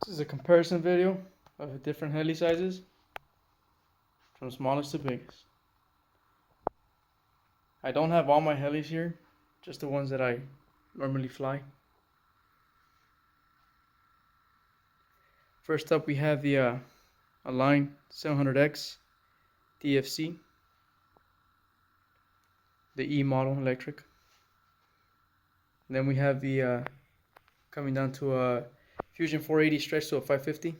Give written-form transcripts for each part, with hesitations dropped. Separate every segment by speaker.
Speaker 1: This is a comparison video of different heli sizes from smallest to biggest. I don't have all my helis here, just the ones that I normally fly. First up we have the Align 700X DFC, the E model electric. And then we have the coming down to a Fusion 480 stretched to a 550.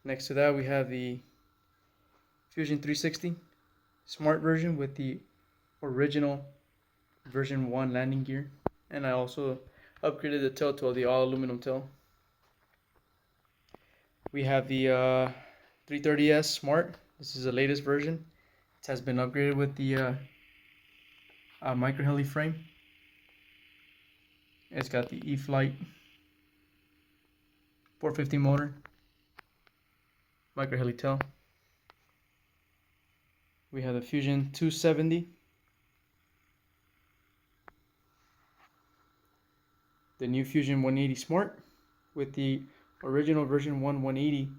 Speaker 1: Next to that we have the Fusion 360 Smart version with the original version 1 landing gear, and I also upgraded the tail to the all aluminum tail. We have the 330S Smart. This is the latest version. It has been upgraded with the micro heli frame. It's got the E-Flight 450 motor, micro heli tail. We have the Fusion 270, the new Fusion 180 Smart with the original version 180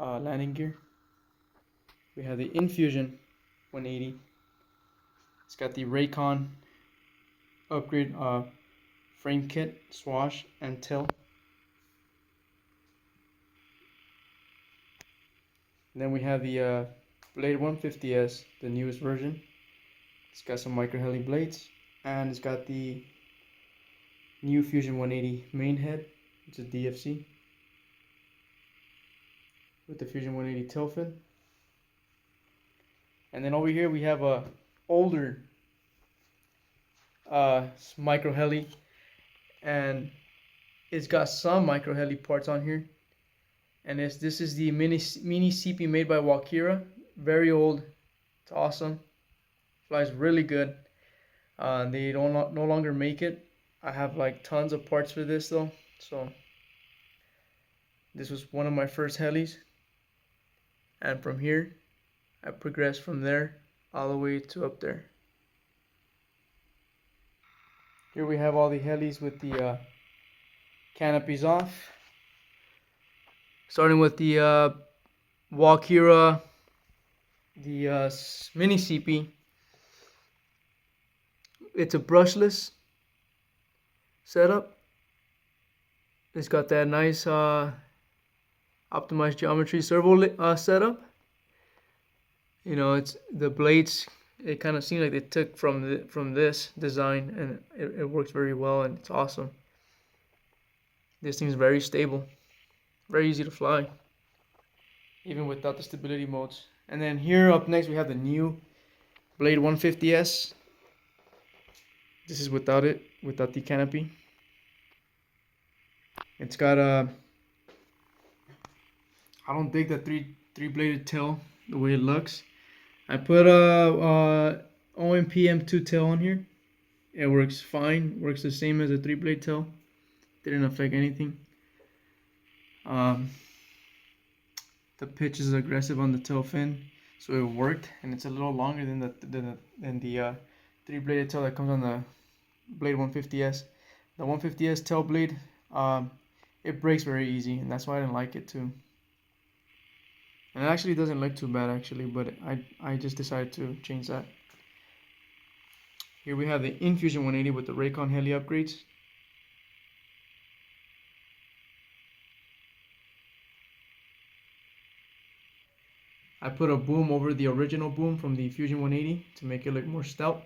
Speaker 1: landing gear. We have the Infusion 180. It's got the Raycon upgrade frame kit, swash, and tail. And then we have the Blade 150S, the newest version. It's got some micro heli blades, and it's got the new Fusion 180 main head. It's a DFC with the Fusion 180 tail fin. And then over here we have a older micro heli, and it's got some micro heli parts on here. And this is the mini CP made by Walkera. Very old. It's awesome. Flies really good. They no longer make it. I have like tons of parts for this though. So this was one of my first helis, and from here I progressed from there all the way to up there. Here we have all the helis with the canopies off. Starting with the Walkera, the mini CP. It's a brushless setup. It's got that nice optimized geometry servo setup. You know, it's the blades. It kind of seems like they took from this design, and it works very well, and it's awesome. This thing is very stable. Very easy to fly, even without the stability modes. And then here up next we have the new Blade 150S. This is without the canopy. It's got a, I don't dig the three bladed tail the way it looks. I put a OMP M2 tail on here. It works fine. Works the same as a 3-blade tail. Didn't affect anything. The pitch is aggressive on the tail fin, so it worked, and it's a little longer than the 3-bladed tail that comes on the Blade 150S. The 150S tail blade, it breaks very easy, and that's why I didn't like it too. And it actually doesn't look too bad actually, but I just decided to change that. Here we have the Infusion 180 with the Raycon heli upgrades. I put a boom over the original boom from the Fusion 180 to make it look more stout.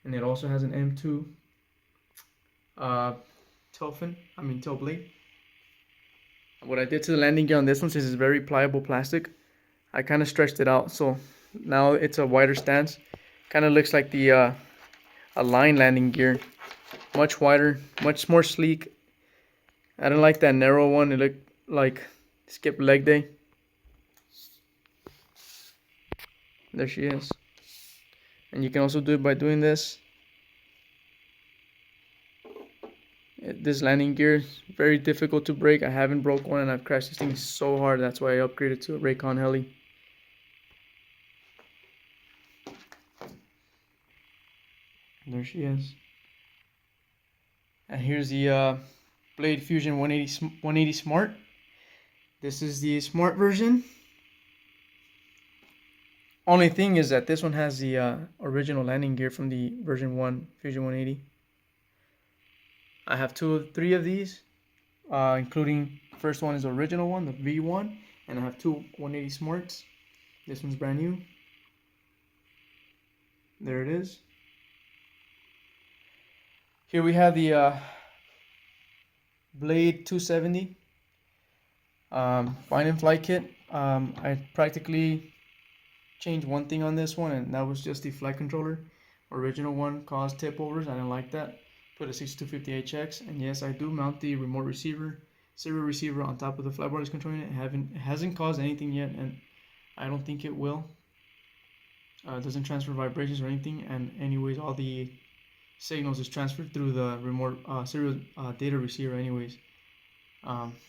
Speaker 1: And it also has an M2 tail blade. What I did to the landing gear on this one, since it's very pliable plastic, I kind of stretched it out. So now it's a wider stance. Kind of looks like the Align landing gear. Much wider, much more sleek. I don't like that narrow one. It looked like skip leg day. There she is. And you can also do it by doing this. This landing gear is very difficult to break. I haven't broke one, and I've crashed this thing so hard. That's why I upgraded to a Raycon heli. There she is. And here's the Blade Fusion 180 Smart. This is the smart version. Only thing is that this one has the original landing gear from the version 1 Fusion 180. I have three of these, including first one is the original one, the V1, and I have two 180 Smarts. This one's brand new. There it is. Here we have the Blade 270 Find and Fly kit. I practically changed one thing on this one, and that was just the flight controller. Original one caused tip overs. I didn't like that. Put a 6250HX, and yes, I do mount the remote receiver, serial receiver on top of the flight bar that's controlling it. It hasn't caused anything yet, and I don't think it will. It doesn't transfer vibrations or anything, and anyways, all the signals is transferred through the remote serial data receiver anyways.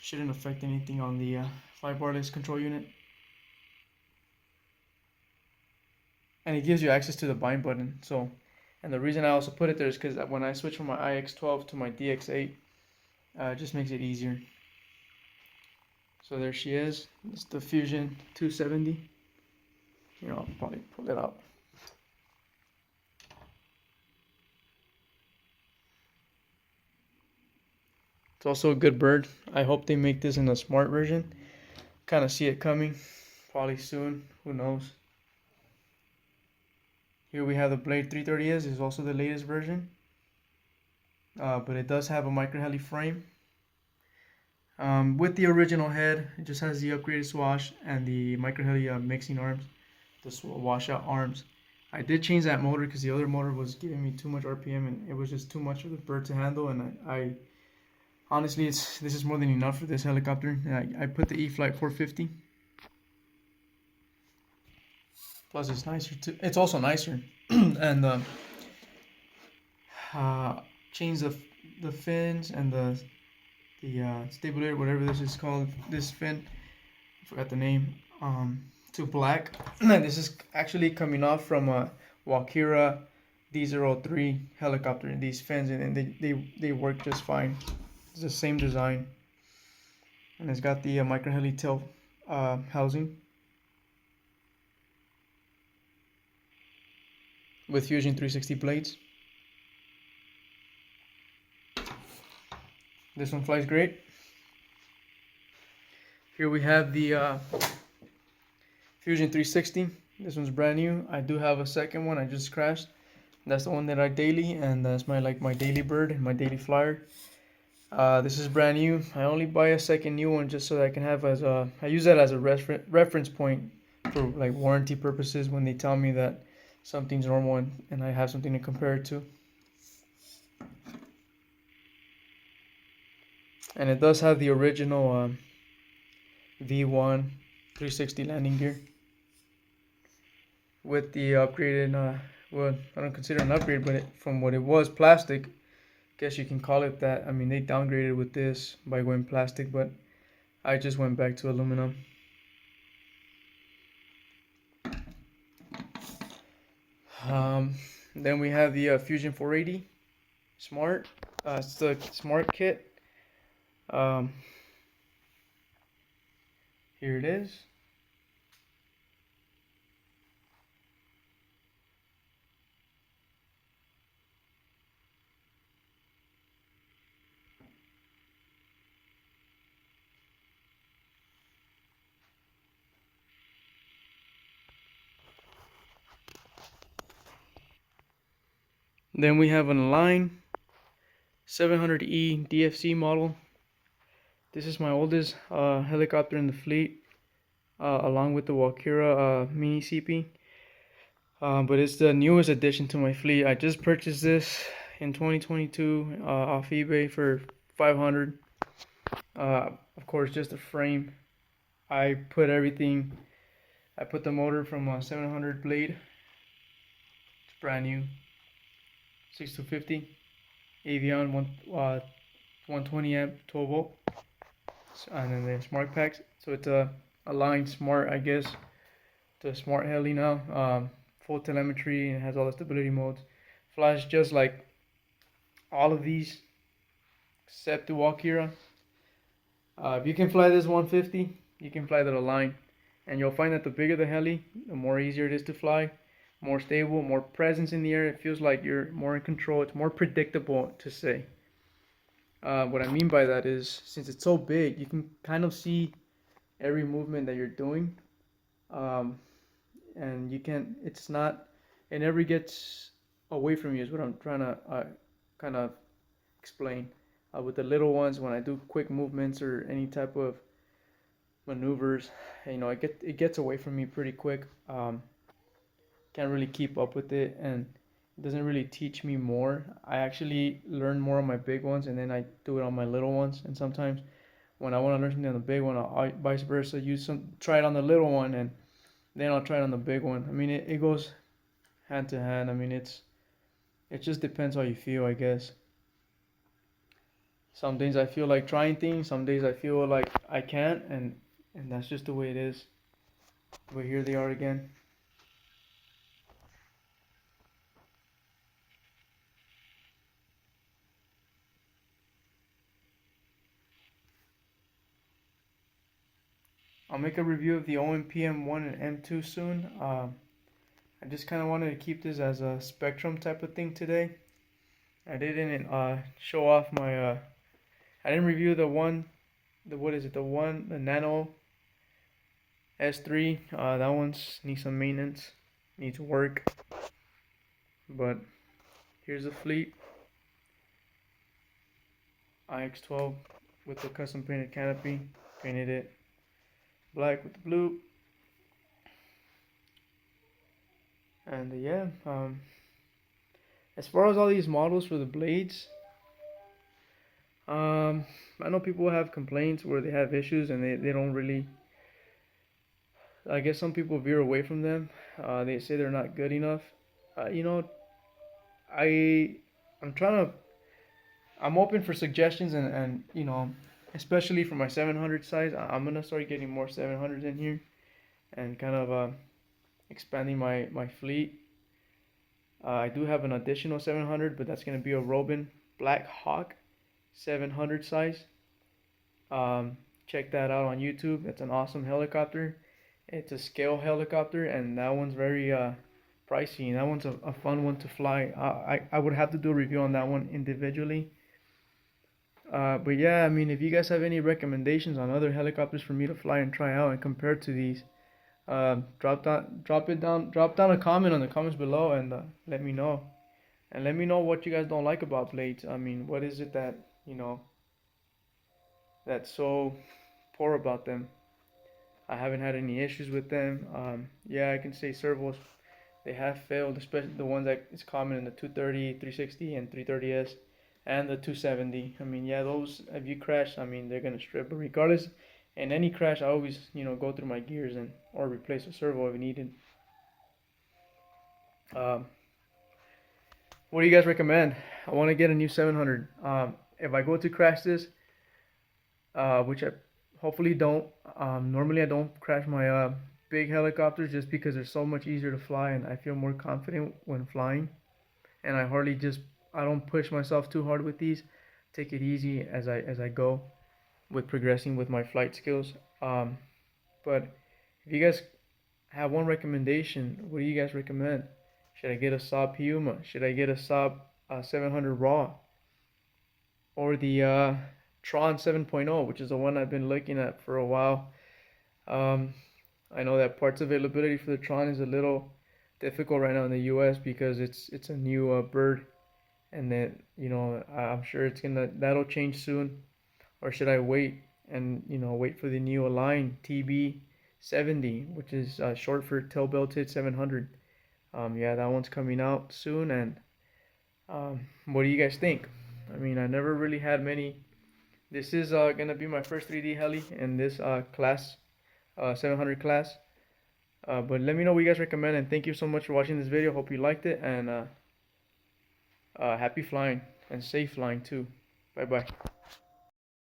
Speaker 1: Shouldn't affect anything on the flight wireless control unit. And it gives you access to the bind button. So, and the reason I also put it there is because when I switch from my IX12 to my DX8, it just makes it easier. So there she is. It's the Fusion 270. Here, I'll probably pull it out. It's also a good bird. I hope they make this in a smart version. Kind of see it coming. Probably soon. Who knows? Here we have the Blade 330S. This is also the latest version. But it does have a micro heli frame. With the original head, it just has the upgraded swash and the micro heli mixing arms, the washout arms. I did change that motor because the other motor was giving me too much RPM and it was just too much for the bird to handle. And I honestly, this is more than enough for this helicopter. I put the E-flite 450. Plus, it's nicer too. It's also nicer, and change the fins and the stabulator, whatever this is called, this fin, I forgot the name, to black. And this is actually coming off from a Walkera D03 helicopter. These fins, and they work just fine. It's the same design, and it's got the micro heli tail housing with Fusion 360 blades. This one flies great. Here we have the Fusion 360. This one's brand new. I do have a second one. I just crashed. That's the one that I daily, and that's my daily bird and my daily flyer. This is brand new. I only buy a second new one just so that I can have I use that as a reference point for like warranty purposes when they tell me that something's normal and I have something to compare it to. And it does have the original V1 360 landing gear with the upgraded, well, I don't consider an upgrade, but from what it was plastic, guess you can call it that. I mean, they downgraded with this by going plastic, but I just went back to aluminum. Then we have the Fusion 480 Smart. It's the Smart kit. Here it is. Then we have an Align 700E DFC model. This is my oldest helicopter in the fleet, along with the Walkera Mini CP. But it's the newest addition to my fleet. I just purchased this in 2022 off eBay for $500. Of course, just the frame. I put everything. I put the motor from a 700 blade. It's brand new. 6250 Avion 120 amp 12 volt, and then the smart packs. So it's a Align Smart, I guess, the smart heli now. Full telemetry, and it has all the stability modes. Flies just like all of these. except the Walkera. If you can fly this 150, you can fly the line, and you'll find that the bigger the heli, the more easier it is to fly, more stable, more presence in the air. It feels like you're more in control. It's more predictable to say. What I mean by that is, since it's so big, you can kind of see every movement that you're doing, um, and you can. It's not. It never gets away from you. Is what I'm trying to kind of explain. With the little ones, when I do quick movements or any type of maneuvers, it gets away from me pretty quick. Can't really keep up with it, and it doesn't really teach me more. I actually learn more on my big ones, and then I do it on my little ones. And sometimes when I want to learn something on the big one, I'll vice versa, try it on the little one, and then I'll try it on the big one. I mean, it goes hand to hand. I mean, it just depends how you feel, I guess. Some days I feel like trying things, some days I feel like I can't, and that's just the way it is. But here they are again. I'll make a review of the OMP M1 and M2 soon. I just kind of wanted to keep this as a spectrum type of thing today. I didn't show off my. I didn't review the Nano S3. That one's needs some maintenance, needs work. But here's the Fleet IX12 with the custom painted canopy. Painted it black with the blue. And yeah, as far as all these models for the blades, I know people have complaints where they have issues and they don't really. I guess some people veer away from them. They say they're not good enough. I'm open for suggestions and especially for my 700 size. I'm gonna start getting more 700s in here and kind of expanding my fleet. I do have an additional 700, but that's gonna be a Robin Black Hawk 700 size. Check that out on YouTube. That's an awesome helicopter. It's a scale helicopter, and that one's very pricey. And that one's a fun one to fly. I would have to do a review on that one individually. But yeah, I mean, if you guys have any recommendations on other helicopters for me to fly and try out and compare to these, drop down a comment on the comments below and let me know. And let me know what you guys don't like about blades. I mean, what is it that that's so poor about them? I haven't had any issues with them. Yeah, I can say servos, they have failed, especially the ones that is common in the 230, 360, and 330S, and the 270. I mean, yeah, those, if you crash, I mean, they're gonna strip. But regardless, in any crash, I always, go through my gears or replace a servo if needed. What do you guys recommend? I want to get a new 700. If I go to crash this, which I hopefully don't. Normally I don't crash my big helicopters just because they're so much easier to fly and I feel more confident when flying. And I don't push myself too hard with these. Take it easy as I go with progressing with my flight skills. But if you guys have one recommendation, what do you guys recommend? Should I get a Saab Puma? Should I get a Saab 700 Raw? Or the Tron 7.0, which is the one I've been looking at for a while. I know that parts availability for the Tron is a little difficult right now in the US because it's a new bird, and then I'm sure that'll change soon. Or should I wait and wait for the new Align TB70, which is short for tail belted 700? Yeah, that one's coming out soon. And what do you guys think? I mean, I never really had many. This is gonna be my first 3D heli in this class, 700 class. But let me know what you guys recommend, and thank you so much for watching this video. Hope you liked it, and happy flying and safe flying too. Bye bye.